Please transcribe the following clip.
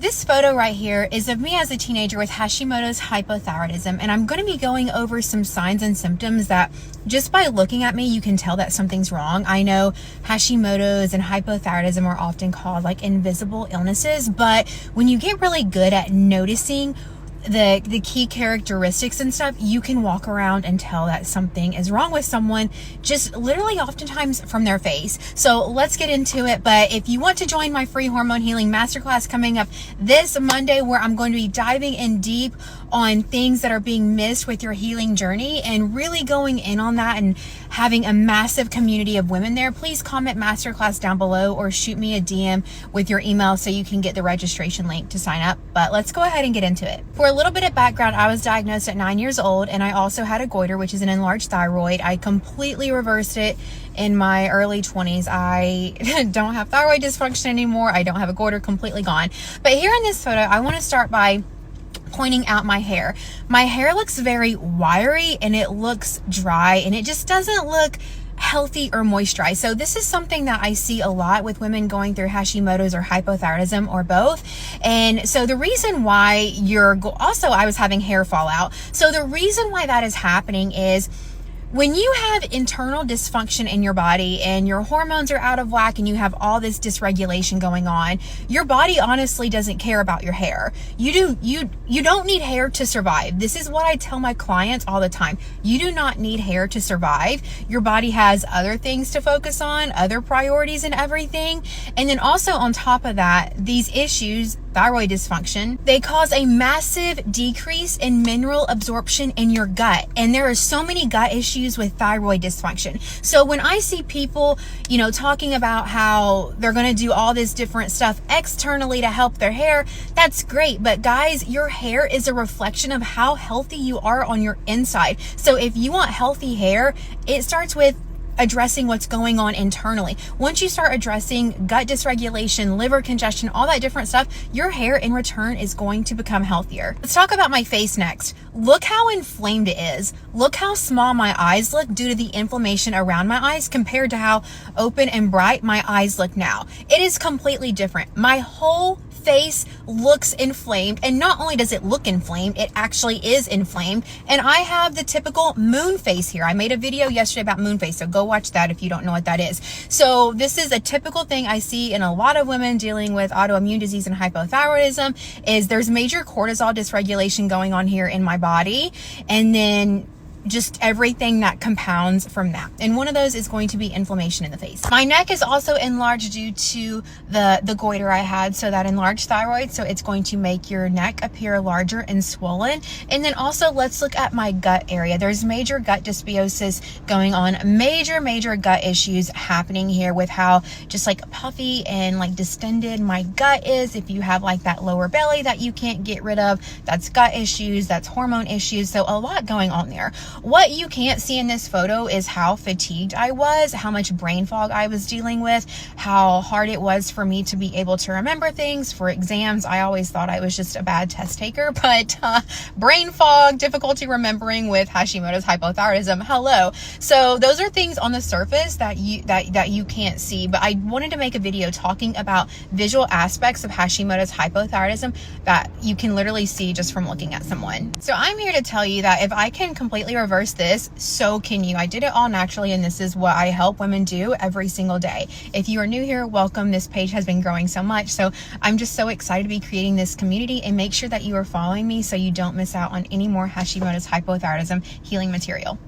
This photo right here is of me as a teenager with Hashimoto's hypothyroidism, and I'm going to be going over some signs and symptoms that just by looking at me, you can tell that something's wrong. I know Hashimoto's and hypothyroidism are often called like invisible illnesses, but when you get really good at noticing the key characteristics and stuff, you can walk around and tell that something is wrong with someone just literally oftentimes from their face. So let's get into it. But if you want to join my free hormone healing masterclass coming up this Monday, where I'm going to be diving in deep on things that are being missed with your healing journey and really going in on that and having a massive community of women there, please comment masterclass down below or shoot me a DM with your email so you can get the registration link to sign up. But let's go ahead and get into it. For a little bit of background, I was diagnosed at 9 years old, and I also had a goiter, which is an enlarged thyroid. I completely reversed it in my early 20s. I don't have thyroid dysfunction anymore. I don't have a goiter, completely gone. But here in this photo, I want to start by pointing out my hair. My hair looks very wiry and it looks dry and it just doesn't look healthy or moisturized. So this is something that I see a lot with women going through Hashimoto's or hypothyroidism or both. And so the reason why also I was having hair fallout. So the reason why that is happening is when you have internal dysfunction in your body and your hormones are out of whack and you have all this dysregulation going on, your body honestly doesn't care about your hair. You don't need hair to survive. This is what I tell my clients all the time. You do not need hair to survive. Your body has other things to focus on, other priorities and everything. And then also on top of that, these issues, thyroid dysfunction, they cause a massive decrease in mineral absorption in your gut. And there are so many gut issues with thyroid dysfunction. So when I see people, talking about how they're going to do all this different stuff externally to help their hair, that's great. But guys, your hair is a reflection of how healthy you are on your inside. So if you want healthy hair, it starts with addressing what's going on internally. Once you start addressing gut dysregulation, liver congestion, all that different stuff, your hair in return is going to become healthier. Let's talk about my face next. Look how inflamed it is. Look how small my eyes look due to the inflammation around my eyes compared to how open and bright my eyes look now. It is completely different. My whole face looks inflamed, and not only does it look inflamed, it actually is inflamed. And I have the typical moon face here. I made a video yesterday about moon face, so go watch that if you don't know what that is. So this is a typical thing I see in a lot of women dealing with autoimmune disease and hypothyroidism, is there's major cortisol dysregulation going on here in my body, and then just everything that compounds from that. And one of those is going to be inflammation in the face. My neck is also enlarged due to the goiter I had, so that enlarged thyroid. So it's going to make your neck appear larger and swollen. And then also let's look at my gut area. There's major gut dysbiosis going on, major gut issues happening here with how just like puffy and like distended my gut is. If you have like that lower belly that you can't get rid of, that's gut issues, that's hormone issues. So a lot going on there. What you can't see in this photo is how fatigued I was, how much brain fog I was dealing with, how hard it was for me to be able to remember things for exams. I always thought I was just a bad test taker, but brain fog, difficulty remembering with Hashimoto's hypothyroidism, hello. So those are things on the surface that you can't see, but I wanted to make a video talking about visual aspects of Hashimoto's hypothyroidism that you can literally see just from looking at someone. So I'm here to tell you that if I can completely reverse this, so can you. I did it all naturally, and this is what I help women do every single day. If you are new here, welcome. This page has been growing so much, so I'm just so excited to be creating this community, and make sure that you are following me so you don't miss out on any more Hashimoto's hypothyroidism healing material.